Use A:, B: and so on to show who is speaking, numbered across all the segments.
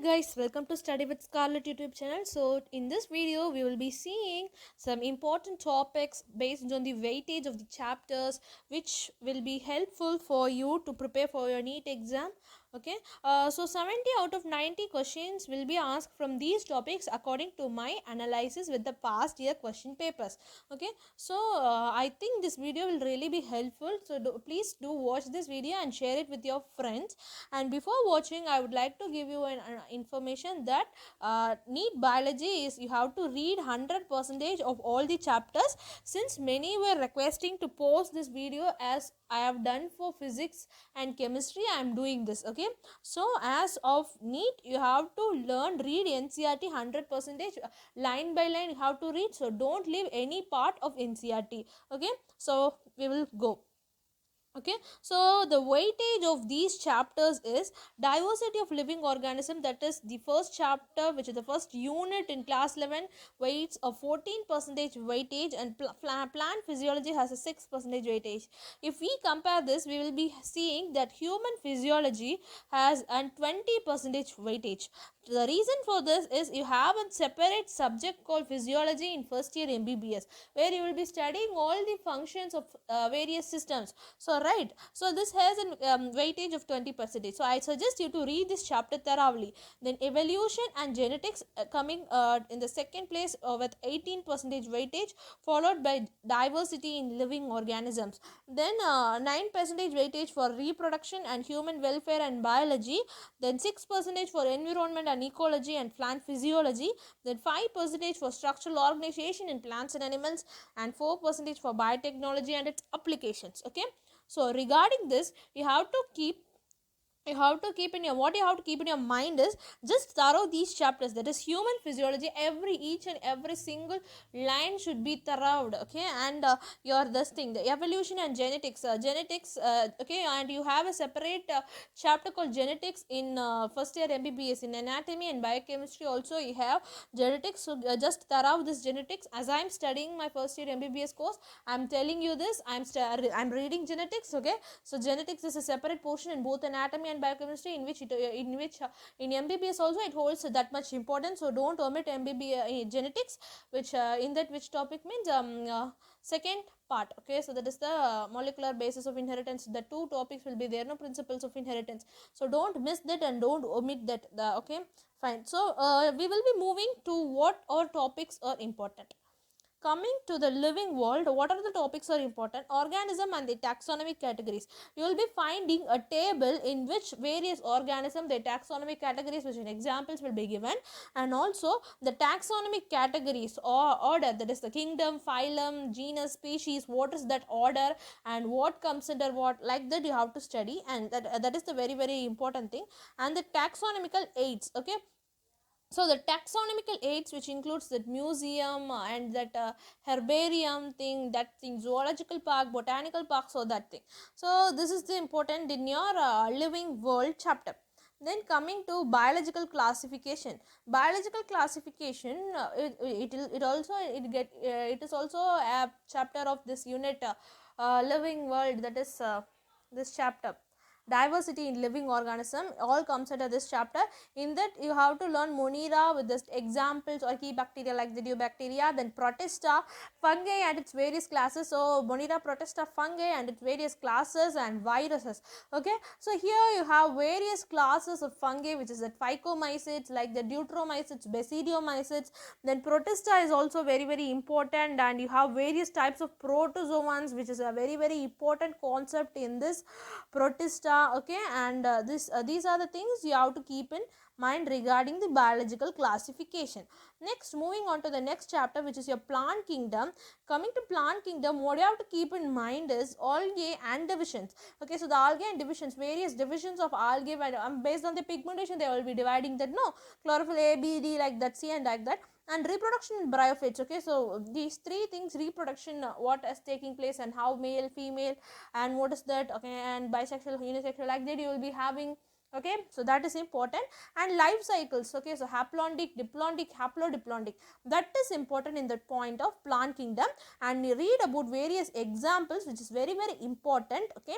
A: guys, welcome to Study with Scarlett YouTube channel. So in this video we will be seeing some important topics based on the weightage of the chapters which will be helpful for you to prepare for your NEET exam. Okay, so 70 out of 90 questions will be asked from these topics according to my analysis with the past year question papers. Okay, so I think this video will really be helpful, so please do watch this video and share it with your friends. And before watching, I would like to give you an information that NEET biology is you have to read 100% of all the chapters, since many were requesting to post this video as I have done for physics and chemistry. I am doing this. Okay, so as of NEET you have to read NCERT 100% line by line you have to read, so don't leave any part of NCERT. Okay, so we will go. Okay, so the weightage of these chapters is diversity of living organism, that is the first chapter, which is the first unit in class 11, weights a 14% weightage, and plant physiology has a 6% weightage. If we compare this, we will be seeing that human physiology has a 20% weightage. The reason for this is you have a separate subject called physiology in first year MBBS, where you will be studying all the functions of various systems. So right, so this has a weightage of 20%. So I suggest you to read this chapter thoroughly. Then evolution and genetics coming in the second place with 18% weightage, followed by diversity in living organisms. Then 9% weightage for reproduction and human welfare and biology. Then 6% for environment and ecology and plant physiology. Then 5% for structural organization in plants and animals, and 4% for biotechnology and its applications. Okay, so regarding this, you have to keep in your mind is just thorough these chapters, that is human physiology. Each and every single line should be thorough. Okay, and your this thing, the evolution and genetics, okay, and you have a separate chapter called genetics in first year MBBS. In anatomy and biochemistry also you have genetics, so just thorough this genetics. As I am studying my first year MBBS course, I am telling you this, I'm reading genetics. Okay, so genetics is a separate portion in both anatomy and biochemistry, in which in MBBS also it holds that much importance. So don't omit MBBS genetics, which in that which topic means second part. Okay, so that is the molecular basis of inheritance. The two topics will be there, no, principles of inheritance. So don't miss that and don't omit that. Okay, fine. So we will be moving to what all topics are important. Coming to the living world, what are the topics are important? Organism and the taxonomic categories. You will be finding a table in which various organism, their taxonomic categories, which in examples will be given, and also the taxonomic categories or order, that is the kingdom, phylum, genus, species, what is that order and what comes under what, like that you have to study, and that is the very important thing. And the taxonomical aids. Okay, so the taxonomical aids, which includes that museum and that herbarium thing, that thing, zoological park, botanical park, so that thing. So this is the important in your living world chapter. Then coming to biological classification. Biological classification, it is also a chapter of this unit, living world, that is this chapter, diversity in living organism, all comes under this chapter. In that you have to learn Monera with just examples or key bacteria like the bacteria, then Protista, fungi and its various classes. So Monera, Protista, fungi and its various classes, and viruses. Okay, so here you have various classes of fungi, which is the Phycomycetes, like the Deuteromycetes, Basidiomycetes. Then Protista is also very important, and you have various types of protozoans, which is a very important concept in this Protista. Okay, and these are the things you have to keep in mind regarding the biological classification. Next, moving on to the next chapter, which is your plant kingdom. Coming to plant kingdom, what you have to keep in mind is algae and divisions. Okay, so the algae and divisions, various divisions of algae, based on the pigmentation they will be dividing that, no, chlorophyll A, B, D, like that, C, and like that. And reproduction in bryophytes. Okay, so these three things, reproduction, what is taking place and how, male, female, and what is that. Okay, and bisexual, unisexual, like that you will be having. Okay, so that is important. And life cycles. Okay, so haplondic, diplondic, haplodiplondic, that is important in that point of plant kingdom. And you read about various examples, which is very important. Okay,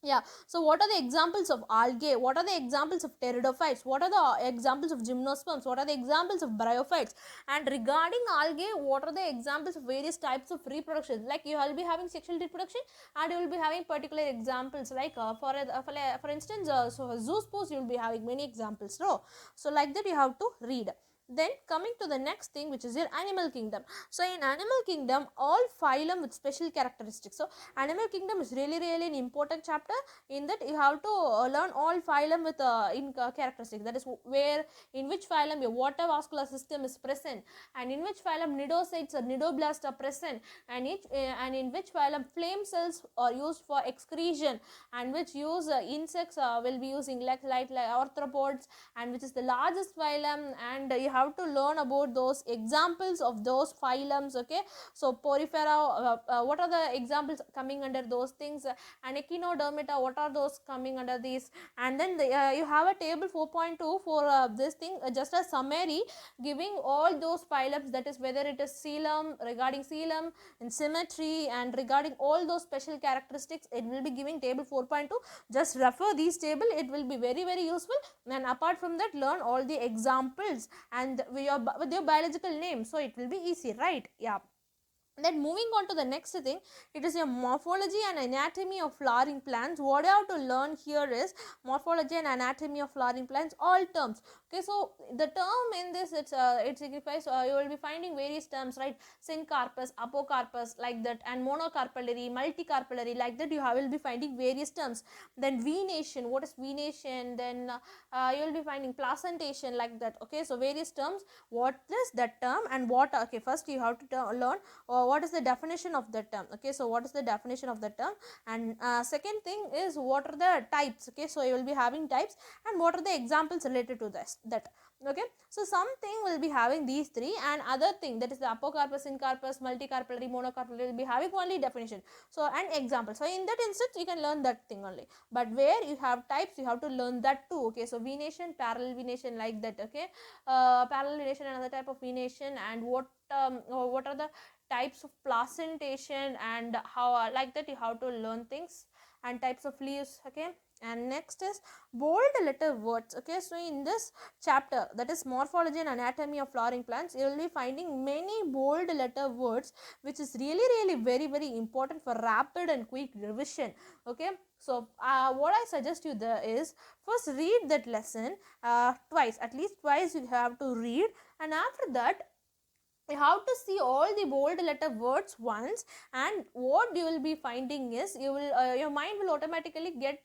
A: Yeah, so what are the examples of algae? What are the examples of pteridophytes? What are the examples of gymnosperms? What are the examples of bryophytes? And regarding algae, what are the examples of various types of reproduction? Like you will be having sexual reproduction, and you will be having particular examples. Like for instance, so zoospores, you will be having many examples. No, so like that you have to read. Then coming to the next thing, which is your animal kingdom. So in animal kingdom, all phylum with special characteristics. So animal kingdom is really an important chapter. In that you have to learn all phylum with in characteristics, that is where in which phylum your water vascular system is present, and in which phylum nidocytes or nidoblasts are present, and in which phylum flame cells are used for excretion, and which use insects will be using like arthropods, and which is the largest phylum, and you have to learn about those examples of those phylums. Okay, so porifera, what are the examples coming under those things, and echinodermata, what are those coming under these. And then you have a table 4.2 for this thing, just a summary giving all those phylums, that is whether it is coelom, regarding coelom and symmetry, and regarding all those special characteristics, it will be giving table 4.2. just refer these table, it will be very useful. And apart from that, learn all the examples and with your biological name, so it will be easy, right? Yeah. Then moving on to the next thing, it is your morphology and anatomy of flowering plants. What you have to learn here is morphology and anatomy of flowering plants, all terms. Okay, so the term in this, it signifies, you will be finding various terms, right? Syncarpus, apocarpus, like that, and monocarpellary, multicarpellary, like that, will be finding various terms. Then venation, what is venation? Then you will be finding placentation, like that. Okay, so various terms, what is that term and what. Okay, first you have to learn what is the definition of the term. Okay, so what is the definition of the term, and second thing is what are the types. Okay, so you will be having types, and what are the examples related to this, that. Okay, so something will be having these three, and other thing, that is the apocarpus, syncarpus, multicarpellary, monocarpellary, will be having only definition, so and example. So in that instance you can learn that thing only, but where you have types, you have to learn that too. Okay, so venation, parallel venation, like that. Okay, parallel venation, another type of venation, and what are the types of placentation, and how like that you have to learn things, and types of leaves. Okay, and next is bold letter words. Okay, so in this chapter, that is morphology and anatomy of flowering plants, you will be finding many bold letter words, which is really very important for rapid and quick revision. Okay, so what I suggest you there is, first read that lesson twice, at least twice you have to read, and after that you have to see all the bold letter words once, and what you will be finding is, you will your mind will automatically get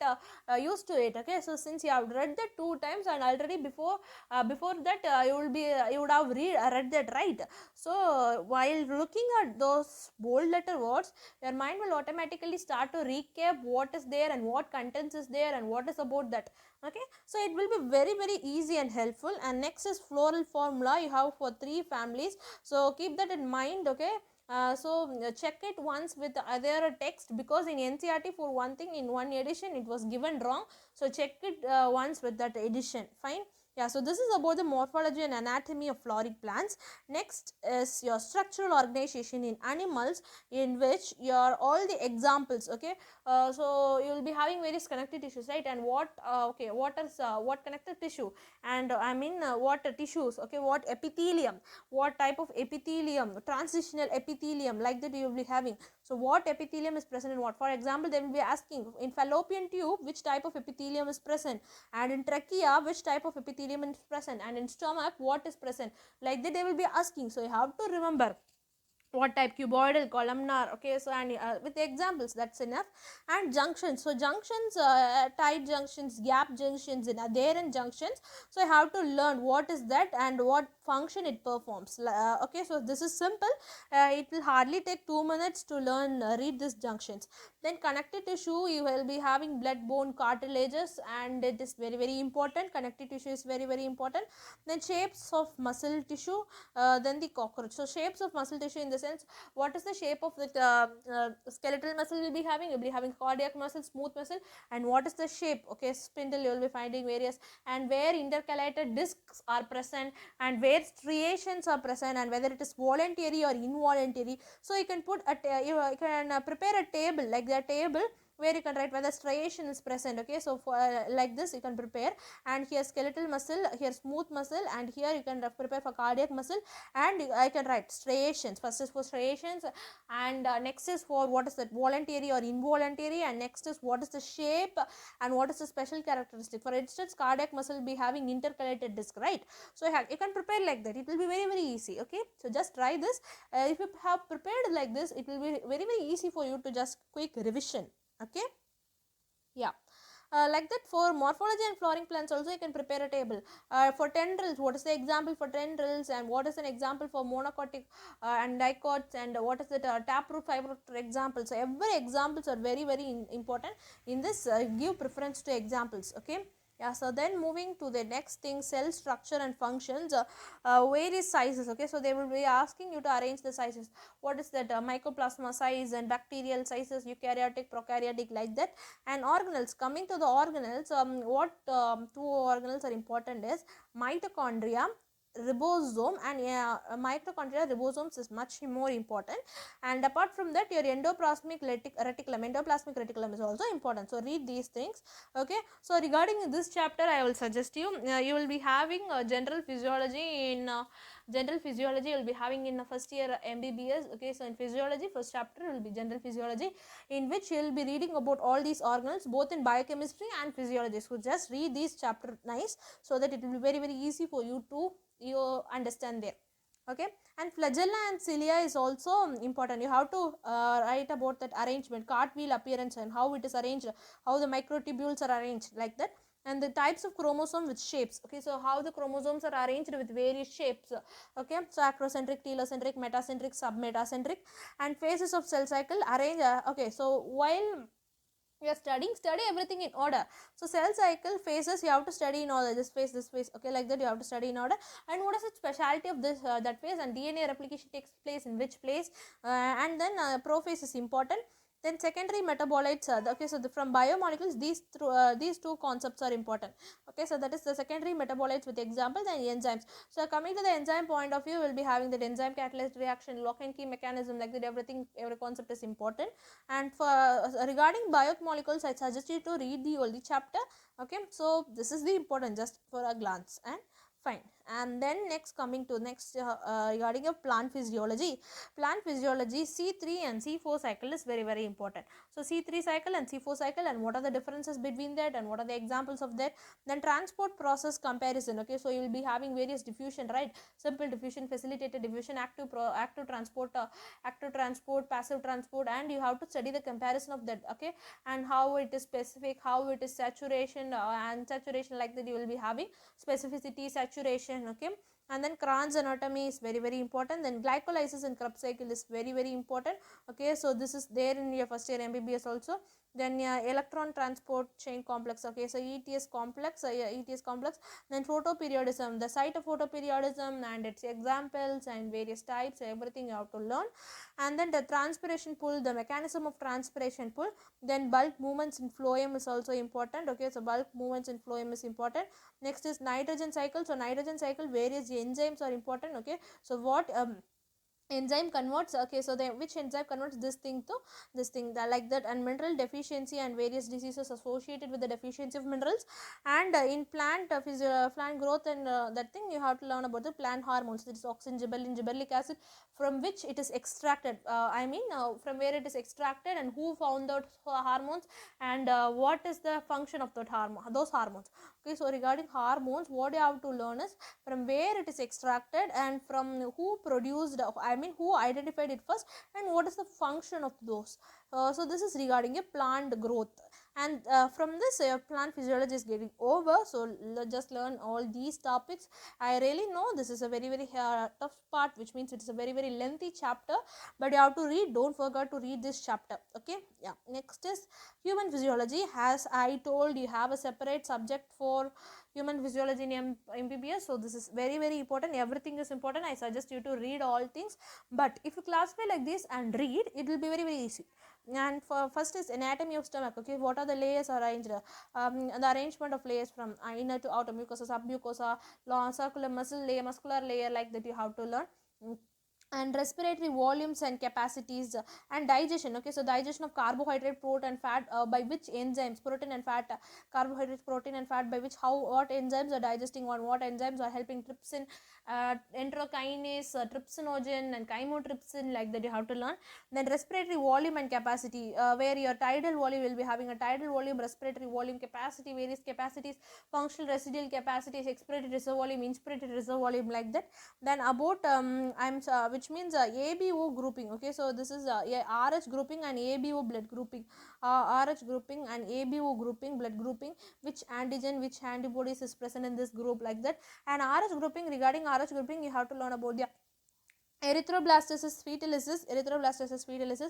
A: used to it. Okay, so since you have read that two times, and already before that you would have read that, right? So while looking at those bold letter words, your mind will automatically start to recap what is there and what contents is there and what is about that. Okay, so it will be very easy and helpful. And next is floral formula, you have for three families, so keep that in mind. Okay, check it once with other text, because in NCERT, for one thing, in one edition it was given wrong, so check it once with that edition. Fine. Yeah, so this is about the morphology and anatomy of flowering plants. Next is your structural organization in animals, in which your all the examples. Okay, so you will be having various connective tissues, right? And what connective tissue, and what tissues. Okay, what epithelium, what type of epithelium, transitional epithelium, like that you will be having. So what epithelium is present in what? For example, they will be asking in fallopian tube which type of epithelium is present, and in trachea which type of epithelium is present, and in stomach what is present, like that they will be asking. So you have to remember what type, cuboidal, columnar. Okay, so and with examples, that's enough. And junctions, so junctions, tight junctions, gap junctions, and adherent junctions, so I have to learn what is that and what function it performs. Okay, so this is simple. It will hardly take 2 minutes to learn, read these junctions. Then connective tissue, you will be having blood, bone, cartilages, and it is very important. Connective tissue is very important. Then shapes of muscle tissue, then the cockroach. So shapes of muscle tissue, in the sense, what is the shape of the skeletal muscle will be having? You will be having cardiac muscle, smooth muscle, and what is the shape? Okay, spindle, you will be finding various, and where intercalated discs are present, and where striations are present, and whether it is voluntary or involuntary. So you can put you can prepare a table, like the table where you can write whether striation is present. Okay, so for like this you can prepare, and here skeletal muscle, here smooth muscle, and here you can prepare for cardiac muscle, and I can write striations. First is for striations, and next is for what is that voluntary or involuntary, and next is what is the shape and what is the special characteristic. For instance, cardiac muscle will be having intercalated disc, right? So you can prepare like that, it will be very easy. Okay, so just try this. If you have prepared like this, it will be very easy for you to just quick revision. Okay, yeah. Like that, for morphology and flowering plants also you can prepare a table. For tendrils, what is the example for tendrils, and what is an example for monocotic and dicots, and what is the taproot fiber example. So every examples are very important in this. Give preference to examples. Okay, yeah. So then moving to the next thing, cell structure and functions, various sizes. Okay, so they will be asking you to arrange the sizes. What is that mycoplasma size and bacterial sizes, eukaryotic, prokaryotic, like that. And organelles, coming to the organelles, what two organelles are important is mitochondria, ribosome, and mitochondria, ribosomes is much more important. And apart from that, your endoplasmic reticulum is also important. So read these things. Okay, so regarding this chapter, I will suggest you, you will be having general physiology in you will be having in first year MBBS. Okay, so in physiology, first chapter will be general physiology, in which you will be reading about all these organelles both in biochemistry and physiology. So just read these chapter nice, so that it will be very easy for you to understand there. Okay, and flagella and cilia is also important. You have to write about that arrangement, cartwheel appearance, and how it is arranged, how the microtubules are arranged, like that. And the types of chromosome with shapes. Okay, so how the chromosomes are arranged with various shapes. Okay, so acrocentric, telocentric, metacentric, submetacentric, and phases of cell cycle arrange. Okay, so while you are study everything in order. So cell cycle phases you have to study in order, this phase, okay, like that you have to study in order. And what is the speciality of this that phase, and DNA replication takes place in which place, and then prophase is important. Then secondary metabolites, okay, so from biomolecules, these two concepts are important. Okay, so that is the secondary metabolites with examples and enzymes. So coming to the enzyme point of view, we will be having the enzyme catalyst reaction, lock and key mechanism, like that, everything, every concept is important. And for regarding biomolecules, I suggest you to read the only chapter. Okay, so this is the important, just for a glance, and fine. And then next, coming to next, regarding a plant physiology, C3 and C4 cycle is very important. So C3 cycle and C4 cycle, and what are the differences between that, and what are the examples of that. Then transport process comparison. Okay, so you will be having various diffusion, right? Simple diffusion, facilitated diffusion, active transport, passive transport, and you have to study the comparison of that. Okay, and how it is specific, how it is saturation, and saturation, like that you will be having specificity, saturation. Okay, and then Kranz anatomy is very important. Then glycolysis and Krebs cycle is very important. Okay, so this is there in your first year MBBS also. Then electron transport chain complex. Okay, so ETS complex, then photoperiodism, the site of photoperiodism and its examples and various types, everything you have to learn. And then the transpiration pull, the mechanism of transpiration pull. Then bulk movements in phloem is also important. Okay, so bulk movements in phloem is important. Next is nitrogen cycle. So nitrogen cycle, various enzymes are important. Okay, so what enzyme converts, okay, so which enzyme converts this thing to this thing, like that. And mineral deficiency and various diseases associated with the deficiency of minerals. And in plant plant growth, and that thing you have to learn about the plant hormones, that is auxin, gibberellin, gibberellic acid, from which it is extracted, from where it is extracted, and who found those hormones, and what is the function of those hormones. Okay, so regarding hormones, what you have to learn is from where it is extracted, and from who produced, who identified it first, and what is the function of those. So this is regarding a plant growth. And from this, plant physiology is getting over. So just learn all these topics. I really know this is a very tough part, which means it is a very lengthy chapter, but you have to read, don't forget to read this chapter. Okay, yeah. Next is human physiology. As I told, you have a separate subject for human physiology in MBBS. So this is very important, everything is important. I suggest you to read all things, but if you classify like this and read, it will be very easy. And for first is anatomy of stomach. Okay, what are the layers arranged, the arrangement of layers from inner to outer mucosa, submucosa, long circular muscle layer, muscular layer, like that you have to learn. and respiratory volumes and capacities, and digestion. Okay, so digestion of carbohydrate, protein and fat, by which enzymes, protein and fat, carbohydrates, protein and fat, by which, how, what enzymes are digesting, on what enzymes are helping, trypsin, enterokinase, trypsinogen and chymotrypsin, like that you have to learn. Then respiratory volume and capacity, where your tidal volume will be having a tidal volume, respiratory volume, capacity, various capacities, functional residual capacities, expiratory reserve volume, inspiratory reserve volume, like that. Then about which means ABO grouping. Okay, so this is RH grouping and ABO blood grouping, RH grouping and ABO grouping, blood grouping, which antigen, which antibodies is present in this group, like that. And RH grouping, regarding RH grouping, you have to learn about the erythroblastosis fetalis, erythroblastosis fetalis,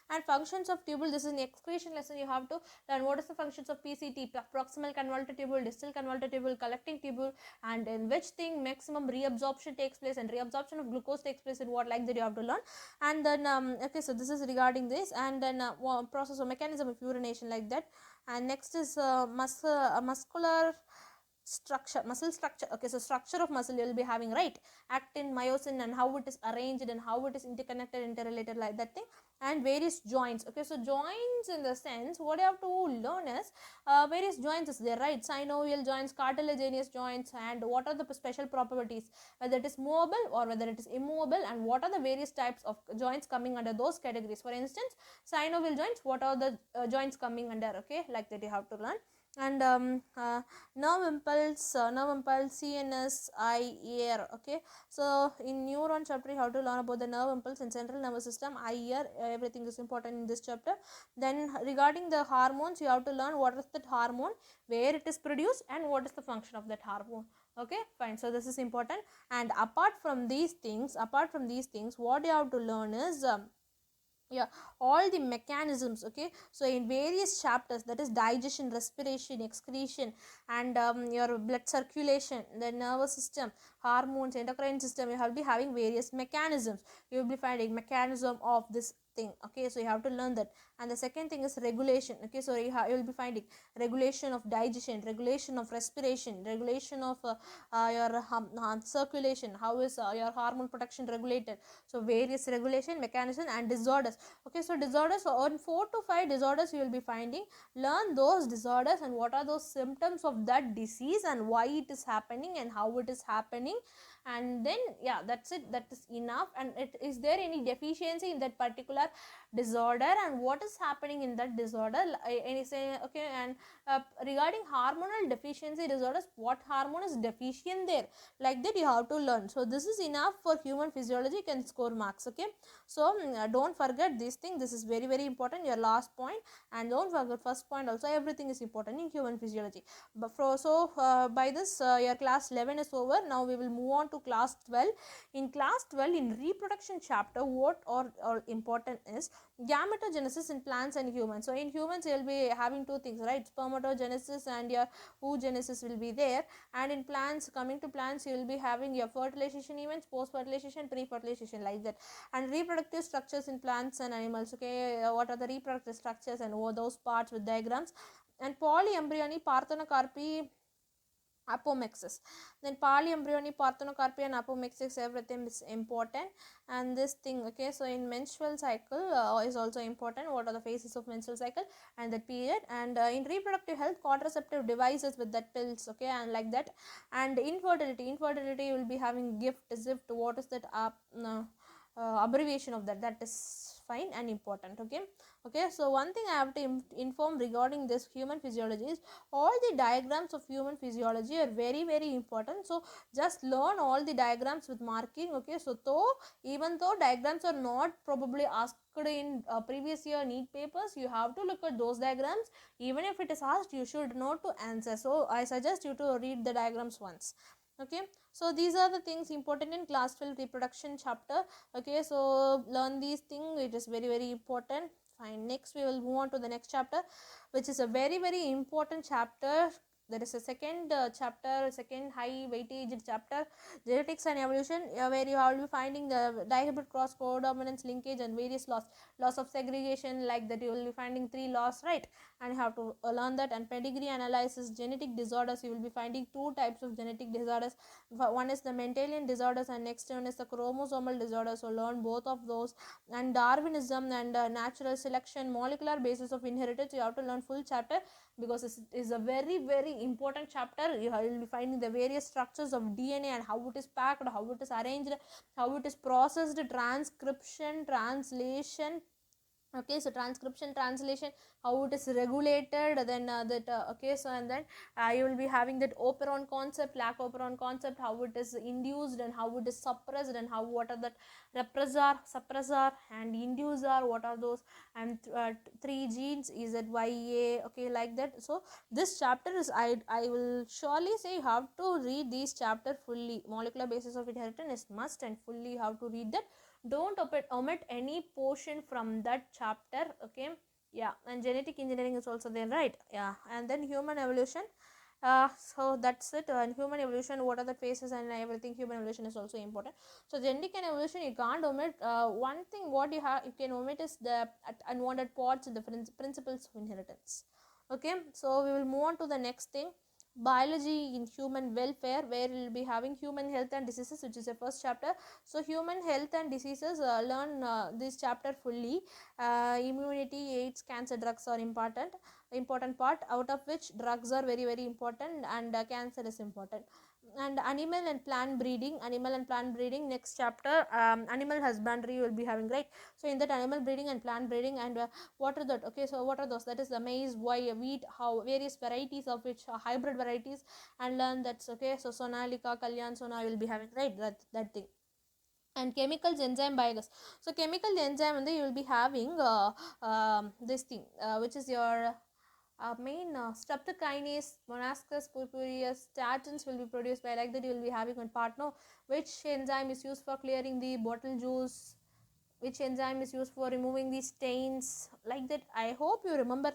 A: and functions of tubule. This is an excretion lesson. You have to learn what is the functions of PCT, proximal convoluted tubule, distal convoluted tubule, collecting tubule, and in which thing maximum reabsorption takes place, and reabsorption of glucose takes place in what, like that you have to learn. And then okay, so this is regarding this. And then process or mechanism of urination, like that. And next is muscular structure, muscle structure. Okay, so structure of muscle you will be having, right? Actin, myosin, and how it is arranged and how it is interconnected, interrelated, like that thing. And various joints. Okay, so joints, in the sense, what you have to learn is various joints is there, right? Synovial joints, cartilaginous joints, and what are the special properties, whether it is movable or whether it is immovable, and what are the various types of joints coming under those categories. For instance, synovial joints, what are the joints coming under? Okay, like that you have to learn. And nerve impulse, CNS, eye, ear. Okay, so in neuron chapter you have to learn about the nerve impulse and central nervous system, eye, ear, everything is important in this chapter. Then regarding the hormones, you have to learn what is that hormone, where it is produced, and what is the function of that hormone. Okay, fine. So this is important. And apart from these things, what you have to learn is yeah, all the mechanisms. Okay, so in various chapters, that is digestion, respiration, excretion, and your blood circulation, the nervous system, hormones, endocrine system, you have to be having various mechanisms. You will be finding mechanism of this thing. Okay, so you have to learn that. And the second thing is regulation. Okay, so you will be finding regulation of digestion, regulation of respiration, regulation of your circulation, how is your hormone production regulated. So various regulation mechanism and disorders. Okay, so disorders, so on 4 to 5 disorders you will be finding. Learn those disorders and what are those symptoms of that disease and why it is happening and how it is happening. And then yeah, that's it, that is enough. And is there any deficiency in that particular disorder and what is happening in that disorder, any say. Okay, and regarding hormonal deficiency disorders, what hormone is deficient there, like that you have to learn. So this is enough for human physiology, you can score marks. Okay, so don't forget this thing, this is very very important, your last point. And don't forget first point also, everything is important in human physiology. But by this your class 11 is over. Now we will move on to class 12. In class 12, in reproduction chapter, what are important is gametogenesis in plants and humans. So in humans you will be having two things, right? Spermatogenesis and your oogenesis will be there. And in plants, coming to plants, you will be having your fertilization events, post fertilization, pre fertilization, like that. And reproductive structures in plants and animals. Okay, what are the reproductive structures and what those parts with diagrams. And polyembryony, parthenocarpy, apomixis. Then polyembryony, parthenocarpy, and apomixis, everything is important. And this thing. Okay, so in menstrual cycle is also important, what are the phases of menstrual cycle and that period. And in reproductive health, contraceptive devices with that pills. Okay, and like that. And infertility you will be having gift, zift, what is that abbreviation of that, that is fine and important. Okay, so one thing I have to inform regarding this human physiology is all the diagrams of human physiology are very very important. So just learn all the diagrams with marking. Okay, so even though diagrams are not probably asked in previous year NEET papers, you have to look at those diagrams. Even if it is asked, you should know to answer. So I suggest you to read the diagrams once. Okay, so these are the things important in class 12 reproduction chapter. Okay, so learn these things, it is very very important. Fine, next we will move on to the next chapter, which is a very very important chapter, there is a second chapter, second high weightage chapter, genetics and evolution, where you will be finding the dihybrid cross codominance linkage and various laws of segregation, like that you will be finding 3 laws, right? And you have to learn that. And pedigree analysis, genetic disorders, you will be finding 2 types of genetic disorders. One is the Mendelian disorders and next one is the chromosomal disorders, so learn both of those. And Darwinism and natural selection, molecular basis of inheritance, you have to learn full chapter, because it is a very important chapter. You will be finding the various structures of DNA and how it is packed, how it is arranged, how it is processed, transcription, translation. Okay, so transcription, translation, how it is regulated, then okay, so and then you will be having that operon concept, lac operon concept, how it is induced and how it is suppressed, and how what are that repressor, suppressor and inducer, what are those, and 3 genes, is it YA, okay, like that. So this chapter is, I will surely say you have to read this chapter fully. Molecular basis of inheritance is must and fully you have to read that. Don't omit any portion from that chapter, okay. Yeah, and genetic engineering is also there, right? Yeah, and then human evolution. So that's it. And human evolution, what are the phases and everything, human evolution is also important. So genetic and evolution, you can't omit. One thing what you can omit is the unwanted parts in the principles of inheritance. Okay, so we will move on to the next thing, biology in human welfare, where we will be having human health and diseases, which is the first chapter. So human health and diseases, learn this chapter fully. Immunity, AIDS, cancer, drugs are important part, out of which drugs are very important, and cancer is important. And animal and plant breeding, next chapter. Animal husbandry will be having, right? So in that animal breeding and plant breeding, and what are that, okay, so what are those, that is the maize, wheat, how various varieties of which hybrid varieties, and learn that's okay. So Sonalika, Kalyan Sona will be having, right, that thing. And chemicals, enzyme, biogas. So chemical enzyme, and you will be having this thing, which is your main streptokinase, monascus purpureus, statins will be produced by, like that you will be having one part, no, which enzyme is used for clearing the bottle juice, which enzyme is used for removing the stains, like that. I hope you remember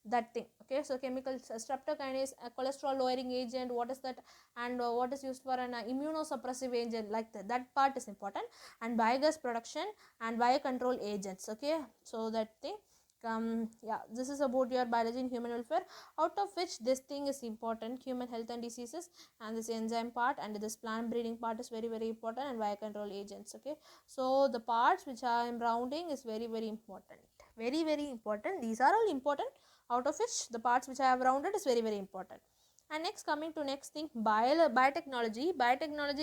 A: that thing, okay. So chemicals, streptokinase, a cholesterol lowering agent, what is that, and what is used for an immunosuppressive agent, like that part is important. And biogas production and biocontrol agents, okay. So that thing, yeah, this is about your biology and human welfare, out of which this thing is important, human health and diseases, and this enzyme part and this plant breeding part is very important, and biocontrol agents, okay. So the parts which I am rounding is very important, very important. These are all important, out of which the parts which I have rounded is very important. And next, coming to next thing, biotechnology,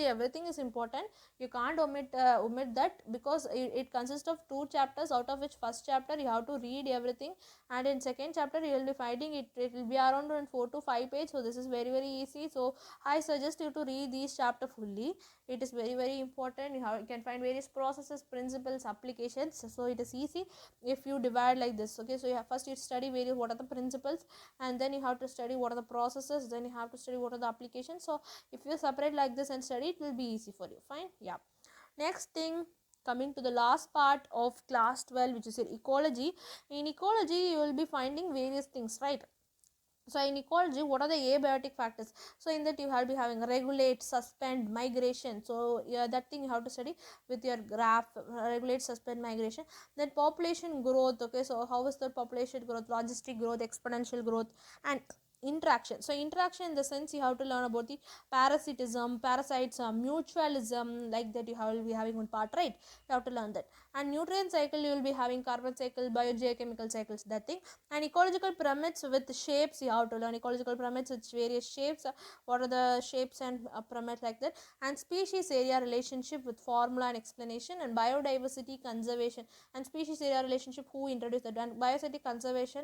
A: everything is important. You can't omit that, because it consists of 2 chapters, out of which first chapter you have to read everything, and in second chapter you will be finding it will be around 4 to 5 pages. So this is very easy. So I suggest you to read these chapter fully. It is very important. You can find various processes, principles, applications, so it is easy if you divide like this, okay. So first you study various, what are the principles, and then you have to study what are the processes, then you have to study what are the applications. So if you separate like this and study, it will be easy for you, fine. Yeah, next thing, coming to the last part of class 12, which is your ecology. In ecology you will be finding various things, right? So in ecology, what are the abiotic factors? So in that you have to be having regulate, suspend, migration. So yeah, that thing you have to study with your graph, regulate, suspend, migration. Then population growth, okay. So how is the population growth, logistic growth, exponential growth, and interaction. So interaction, in the sense you have to learn about the parasitism, parasites, mutualism, like that you will be having one part, right? You have to learn that. And nutrient cycle, you will be having carbon cycle, biogeochemical cycles, that thing. And ecological pyramids with shapes, you have to learn ecological pyramids with various shapes, what are the shapes and pyramids, like that. And species area relationship with formula and explanation. And biodiversity conservation and species area relationship, who introduced that. And biodiversity conservation,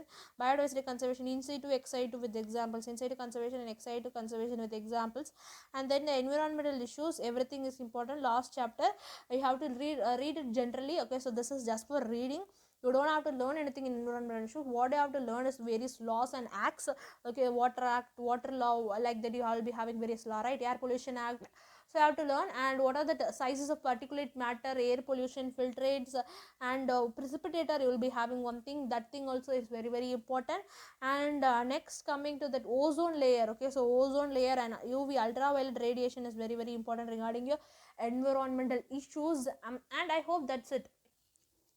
A: in situ, ex situ with examples, in situ conservation and ex situ conservation with examples. And then the environmental issues, everything is important. Last chapter you have to read it generally, okay. So this is just for reading. You don't have to learn anything in environmental issues. What you have to learn is various laws and acts. Okay, water act, water law, like that you will be having various law, right? Air pollution act. So you have to learn, and what are the sizes of particulate matter, air pollution, filtrates, and precipitator. You will be having one thing. That thing also is very very important. And next, coming to that ozone layer. Okay, so ozone layer and UV ultraviolet radiation is very very important regarding your environmental issues. And I hope that's it.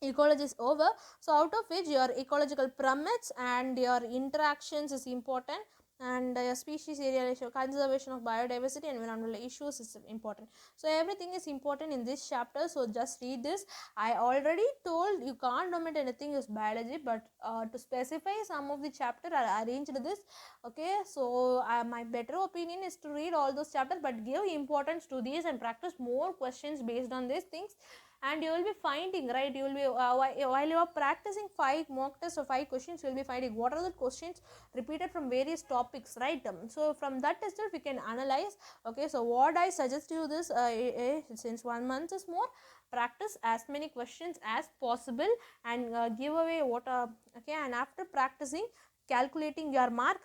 A: Ecology is over. So out of which your ecological pyramids and your interactions is important, and species area ratio, conservation of biodiversity, environmental issues is important. So everything is important in this chapter, so just read this. I already told you can't omit anything is biology, but to specify some of the chapter I arranged this. Okay, so my better opinion is to read all those chapters, but give importance to these and practice more questions based on these things. And you will be finding, right, you will be while you are practicing 5 mock tests or 5 questions, you will be finding what are the questions repeated from various topics, right? So from that itself we can analyze. Okay, so what I suggest you this, since 1 month is more, practice as many questions as possible, and give away what okay, and after practicing, calculating your mark,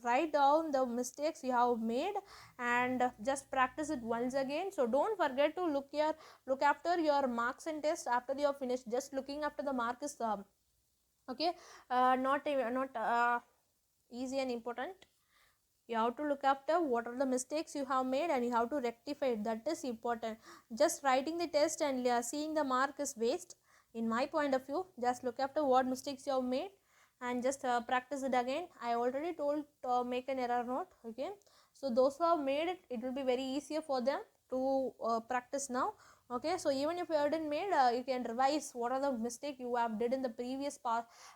A: write down the mistakes you have made, and just practice it once again. So don't forget to look after your marks and tests after you have finished. Just looking after the mark is okay, not easy and important. You have to look after what are the mistakes you have made, and you have to rectify it. That is important. Just writing the test and seeing the mark is waste in my point of view. Just look after what mistakes you have made, and just practice it again. I already told make an error note. Okay, so those who have made it, it will be very easier for them to practice now. Okay, so even if you haven't made, you can revise what are the mistake you have did in the previous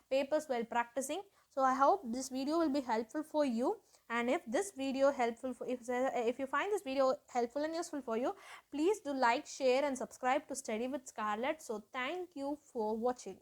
A: papers while practicing. So I hope this video will be helpful for you. And if this video helpful for, if you find this video helpful and useful for you, please do like, share and subscribe to Study with Scarlett. So thank you for watching.